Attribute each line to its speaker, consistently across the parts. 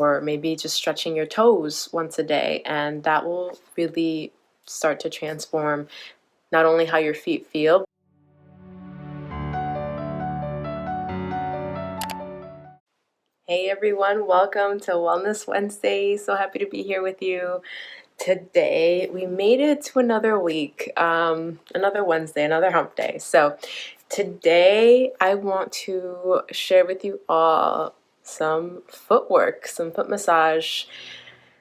Speaker 1: or maybe just stretching your toes once a day, and that will really start to transform not only how your feet feel. Hey everyone, welcome to Wellness Wednesday. So happy to be here with you today. We made it to another week, another Wednesday, another hump day. So today I want to share with you all some footwork, some foot massage,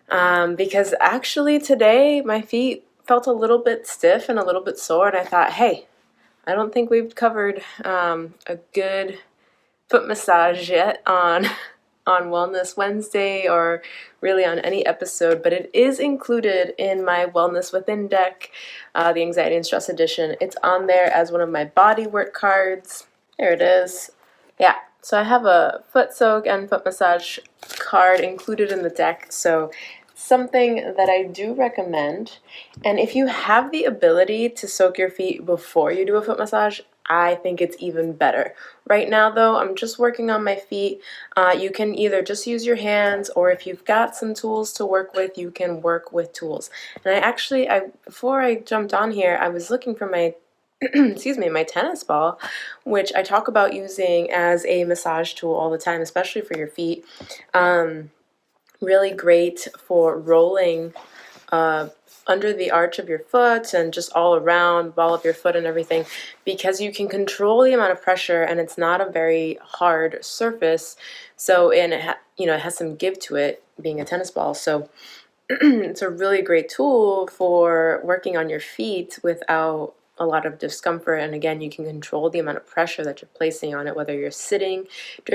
Speaker 1: because actually today my feet felt a little bit stiff and a little bit sore, and I thought, hey, I don't think we've covered a good foot massage yet on Wellness Wednesday, or really on any episode, but it is included in my Wellness Within deck, the Anxiety and Stress Edition. It's on there as one of my body work cards. There it is. Yeah, so I have a foot soak and foot massage card included in the deck, so something that I do recommend. And if you have the ability to soak your feet before you do a foot massage, I think it's even better. Right now though, I'm just working on my feet. You can either just use your hands, or if you've got some tools to work with, you can work with tools. And before I jumped on here, I was looking for my excuse me, my tennis ball, which I talk about using as a massage tool all the time, especially for your feet. Really great for rolling under the arch of your foot and just all around, ball of your foot and everything, because you can control the amount of pressure, and it's not a very hard surface. So, and it has some give to it, being a tennis ball. So it's a really great tool for working on your feet without a lot of discomfort. And again, you can control the amount of pressure that you're placing on it, whether you're doing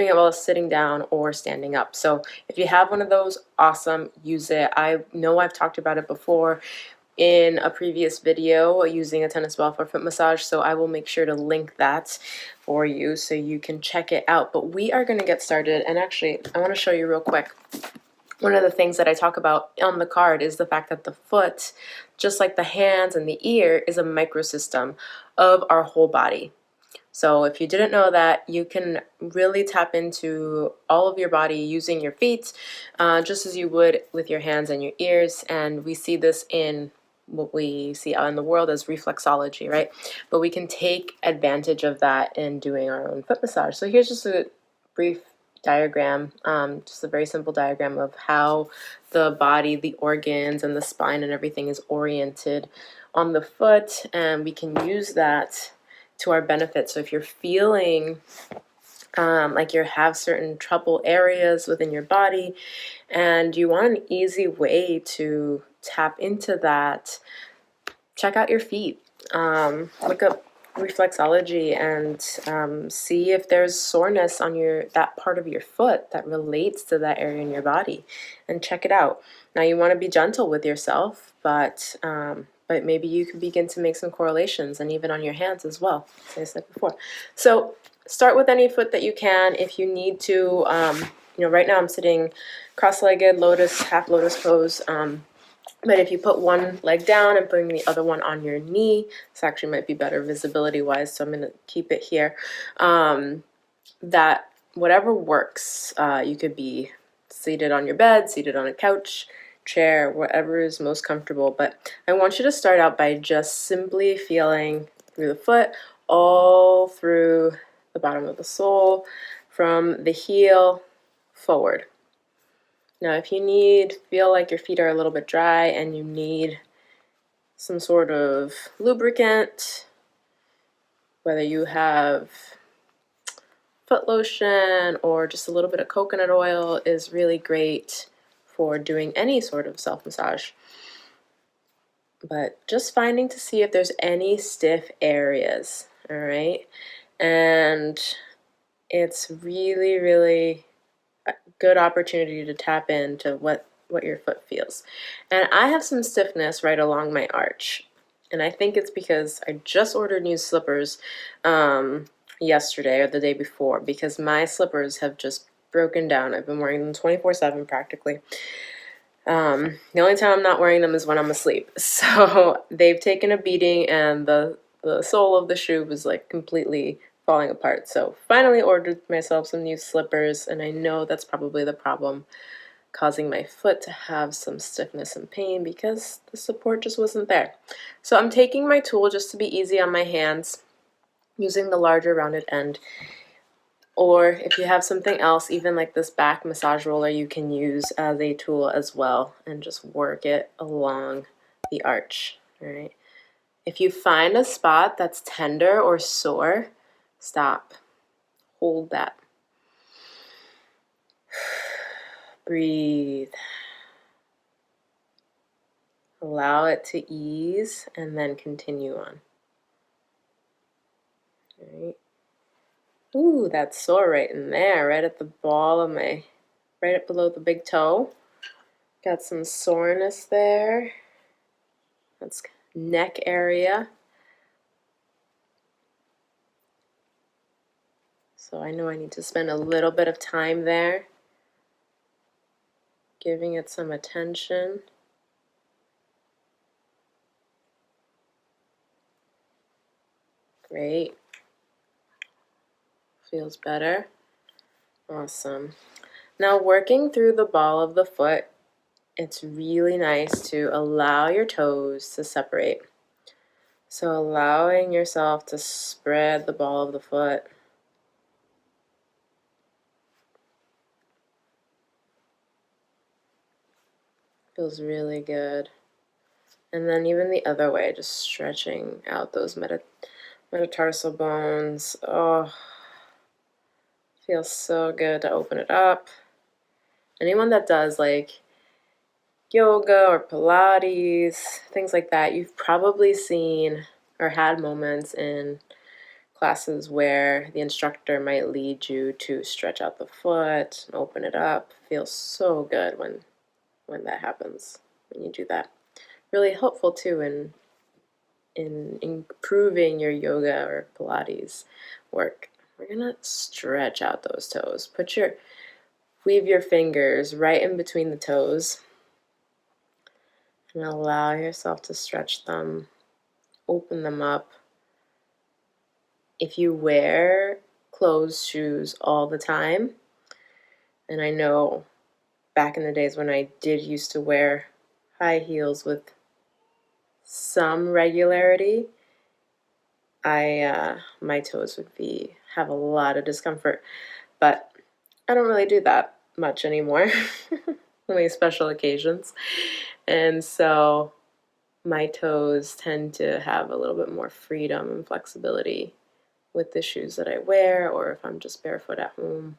Speaker 1: it while sitting down or standing up. So if you have one of those, awesome, use it. I know I've talked about it before in a previous video using a tennis ball for foot massage, so I will make sure to link that for you so you can check it out. But we are going to get started, and actually I want to show you real quick. One of the things that I talk about on the card is the fact that the foot, just like the hands and the ear, is a microsystem of our whole body. So if you didn't know that, you can really tap into all of your body using your feet, just as you would with your hands and your ears. And we see this in what we see out in the world as reflexology, right? But we can take advantage of that in doing our own foot massage. So here's just a brief diagram, just a very simple diagram of how the body, the organs, and the spine and everything is oriented on the foot, and we can use that to our benefit. So if you're feeling like you have certain trouble areas within your body and you want an easy way to tap into that, check out your feet. Look up reflexology and see if there's soreness on that part of your foot that relates to that area in your body, and check it out. Now you want to be gentle with yourself, but maybe you can begin to make some correlations, and even on your hands as well, as I said before. So start with any foot that you can. If you need to, right now I'm sitting cross-legged, half lotus pose. But if you put one leg down and bring the other one on your knee, this actually might be better visibility-wise, so I'm going to keep it here. That whatever works, you could be seated on your bed, seated on a couch, chair, whatever is most comfortable. But I want you to start out by just simply feeling through the foot, all through the bottom of the sole, from the heel forward. Now, if you feel like your feet are a little bit dry and you need some sort of lubricant, whether you have foot lotion or just a little bit of coconut oil, is really great for doing any sort of self-massage. But just finding to see if there's any stiff areas, all right? And it's really, really a good opportunity to tap into what your foot feels. And I have some stiffness right along my arch. And I think it's because I just ordered new slippers yesterday or the day before, because my slippers have just broken down. I've been wearing them 24/7 practically. The only time I'm not wearing them is when I'm asleep. So they've taken a beating, and the sole of the shoe was like completely falling apart. So finally ordered myself some new slippers, and I know that's probably the problem causing my foot to have some stiffness and pain because the support just wasn't there. So I'm taking my tool just to be easy on my hands, using the larger rounded end. Or if you have something else, even like this back massage roller, you can use as a tool as well and just work it along the arch. All right. If you find a spot that's tender or sore, stop. Hold that. Breathe. Allow it to ease and then continue on. All right. Ooh, that's sore right in there, right at the ball of my, right up below the big toe. Got some soreness there. That's neck area. So I know I need to spend a little bit of time there, giving it some attention. Great. Feels better. Awesome. Now working through the ball of the foot, it's really nice to allow your toes to separate. So allowing yourself to spread the ball of the foot. Feels really good. And then even the other way, just stretching out those metatarsal bones. Oh, feels so good to open it up. Anyone that does like yoga or Pilates, things like that, you've probably seen or had moments in classes where the instructor might lead you to stretch out the foot and open it up. Feels so good when that happens, when you do that. Really helpful too in improving your yoga or Pilates work. We're gonna stretch out those toes. Weave your fingers right in between the toes and allow yourself to stretch them, open them up. If you wear closed shoes all the time, and I know back in the days when I did used to wear high heels with some regularity, my toes would have a lot of discomfort, but I don't really do that much anymore, only special occasions, and so my toes tend to have a little bit more freedom and flexibility with the shoes that I wear, or if I'm just barefoot at home.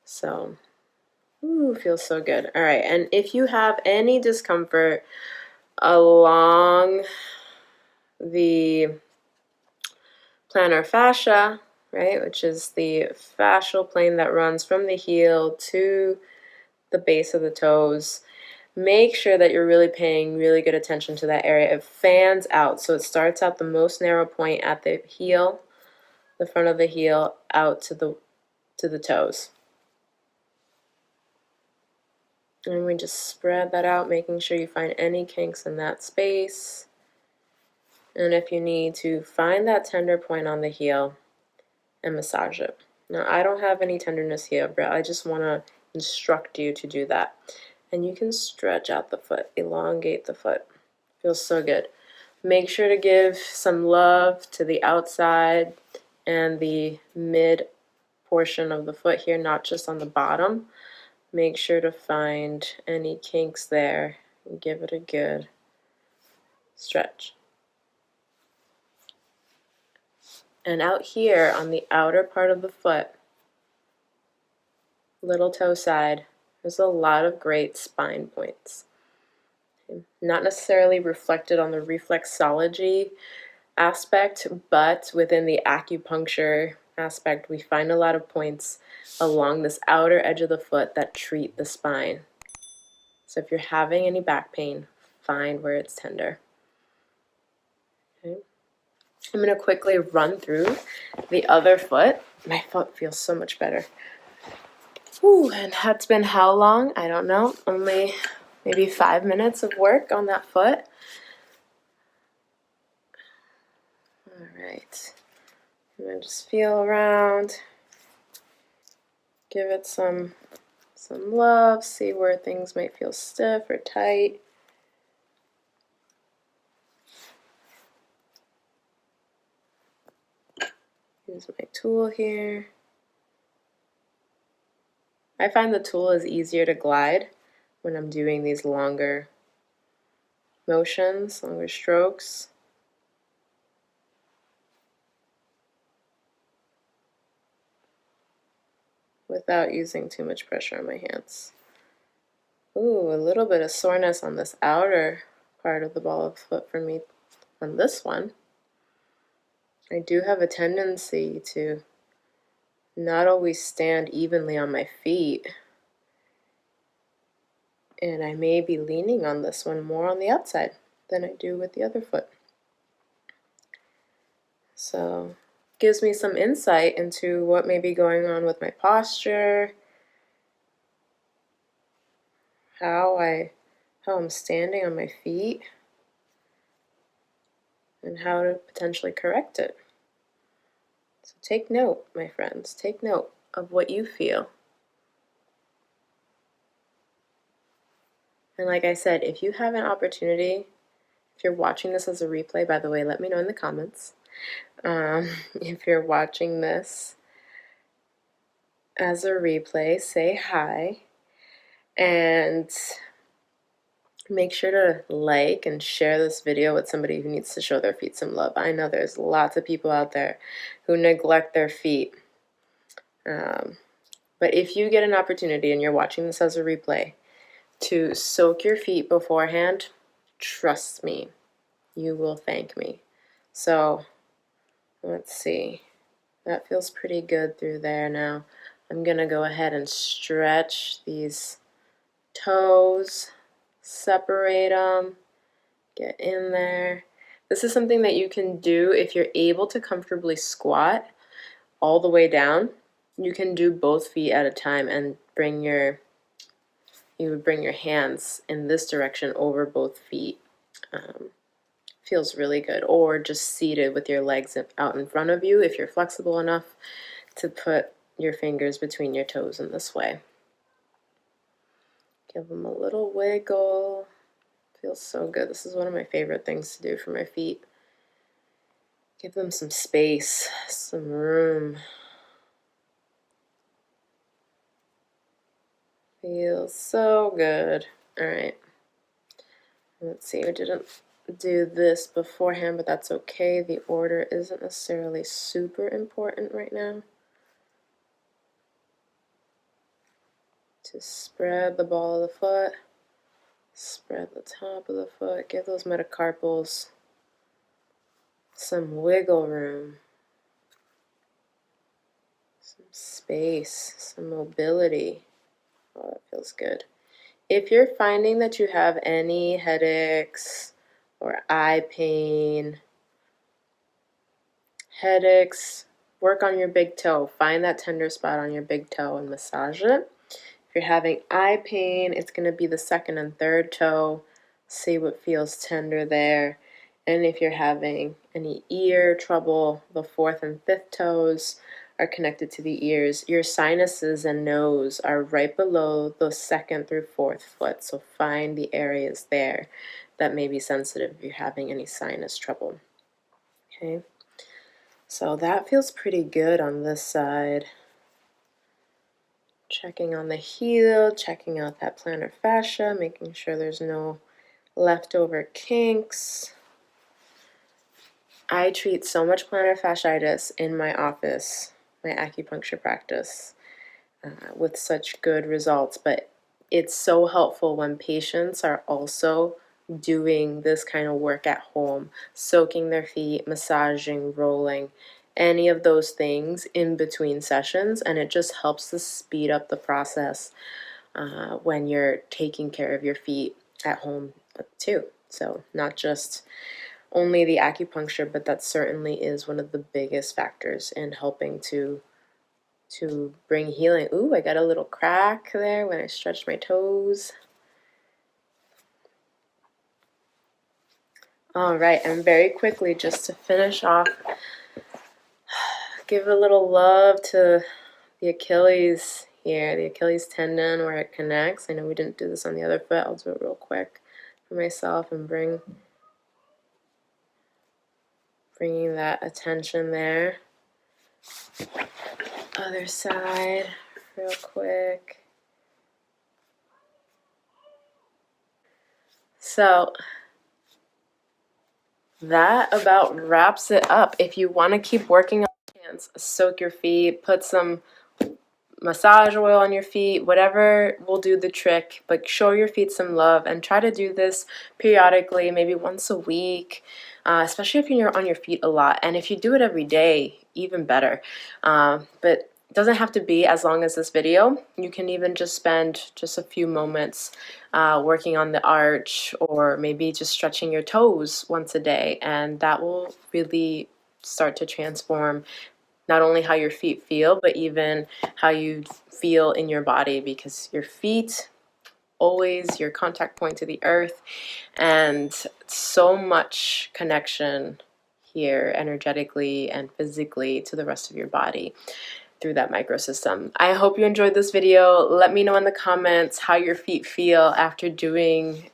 Speaker 1: So, ooh, feels so good. All right, and if you have any discomfort along the plantar fascia, right, which is the fascial plane that runs from the heel to the base of the toes, make sure that you're really paying really good attention to that area. It fans out, so it starts out the most narrow point at the heel, the front of the heel, out to the toes. And we just spread that out, making sure you find any kinks in that space. And if you need to, find that tender point on the heel and massage it. Now, I don't have any tenderness here, but I just want to instruct you to do that. And you can stretch out the foot, elongate the foot. Feels so good. Make sure to give some love to the outside and the mid portion of the foot here, not just on the bottom. Make sure to find any kinks there and give it a good stretch. And out here on the outer part of the foot, little toe side, there's a lot of great spine points. Not necessarily reflected on the reflexology aspect, but within the acupuncture aspect, we find a lot of points along this outer edge of the foot that treat the spine. So if you're having any back pain, find where it's tender. Okay. I'm going to quickly run through the other foot. My foot feels so much better. Ooh, and that's been how long? I don't know. Only maybe 5 minutes of work on that foot. All right. I'm going to just feel around. Give it some some love, see where things might feel stiff or tight. Use my tool here. I find the tool is easier to glide when I'm doing these longer motions, longer strokes. Without using too much pressure on my hands. Ooh, a little bit of soreness on this outer part of the ball of the foot for me on this one. I do have a tendency to not always stand evenly on my feet. And I may be leaning on this one more on the outside than I do with the other foot. So, gives me some insight into what may be going on with my posture, how I'm standing on my feet, and how to potentially correct it. So take note, my friends, take note of what you feel. And like I said, if you have an opportunity, if you're watching this as a replay, by the way, let me know in the comments. If you're watching this as a replay, say hi. And make sure to like and share this video with somebody who needs to show their feet some love. I know there's lots of people out there who neglect their feet. But if you get an opportunity and you're watching this as a replay to soak your feet beforehand, trust me, you will thank me. So let's see. That feels pretty good through there now. I'm going to go ahead and stretch these toes, separate them, get in there. This is something that you can do if you're able to comfortably squat all the way down. You can do both feet at a time and you would bring your hands in this direction over both feet. Feels really good. Or just seated with your legs out in front of you if you're flexible enough to put your fingers between your toes in this way. Give them a little wiggle. Feels so good. This is one of my favorite things to do for my feet. Give them some space, some room. Feels so good. All right. Let's see. I didn't do this beforehand, but that's okay. The order isn't necessarily super important right now. To spread the ball of the foot, spread the top of the foot, give those metacarpals some wiggle room, some space, some mobility. Oh, that feels good. If you're finding that you have any headaches or eye pain, work on your big toe. Find that tender spot on your big toe and massage it. If you're having eye pain, it's going to be the second and third toe. See what feels tender there. And if you're having any ear trouble, the fourth and fifth toes are connected to the ears. Your sinuses and nose are right below the second through fourth foot. So find the areas there that may be sensitive if you're having any sinus trouble. Okay. So that feels pretty good on this side. Checking on the heel, checking out that plantar fascia, making sure there's no leftover kinks. I treat so much plantar fasciitis in my office, my acupuncture practice, with such good results, but it's so helpful when patients are also doing this kind of work at home, soaking their feet, massaging, rolling, any of those things in between sessions, and it just helps to speed up the process when you're taking care of your feet at home too. So not just only the acupuncture, but that certainly is one of the biggest factors in helping to bring healing. Ooh, I got a little crack there when I stretched my toes. All right, and very quickly, just to finish off, give a little love to the Achilles here, the Achilles tendon where it connects. I know we didn't do this on the other foot. I'll do it real quick for myself and bringing that attention there. Other side, real quick. So that about wraps it up. If you want to keep working on your hands, soak your feet, put some massage oil on your feet, whatever will do the trick, but show your feet some love and try to do this periodically, maybe once a week, especially if you're on your feet a lot. And if you do it every day, even better. But it doesn't have to be as long as this video. You can even just spend just a few moments working on the arch, or maybe just stretching your toes once a day, and that will really start to transform not only how your feet feel, but even how you feel in your body, because your feet always your contact point to the earth, and so much connection here energetically and physically to the rest of your body through that microsystem. I hope you enjoyed this video. Let me know in the comments how your feet feel after doing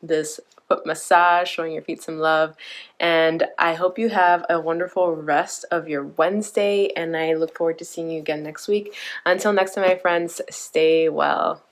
Speaker 1: this foot massage, showing your feet some love. And I hope you have a wonderful rest of your Wednesday, and I look forward to seeing you again next week. Until next time, my friends, stay well.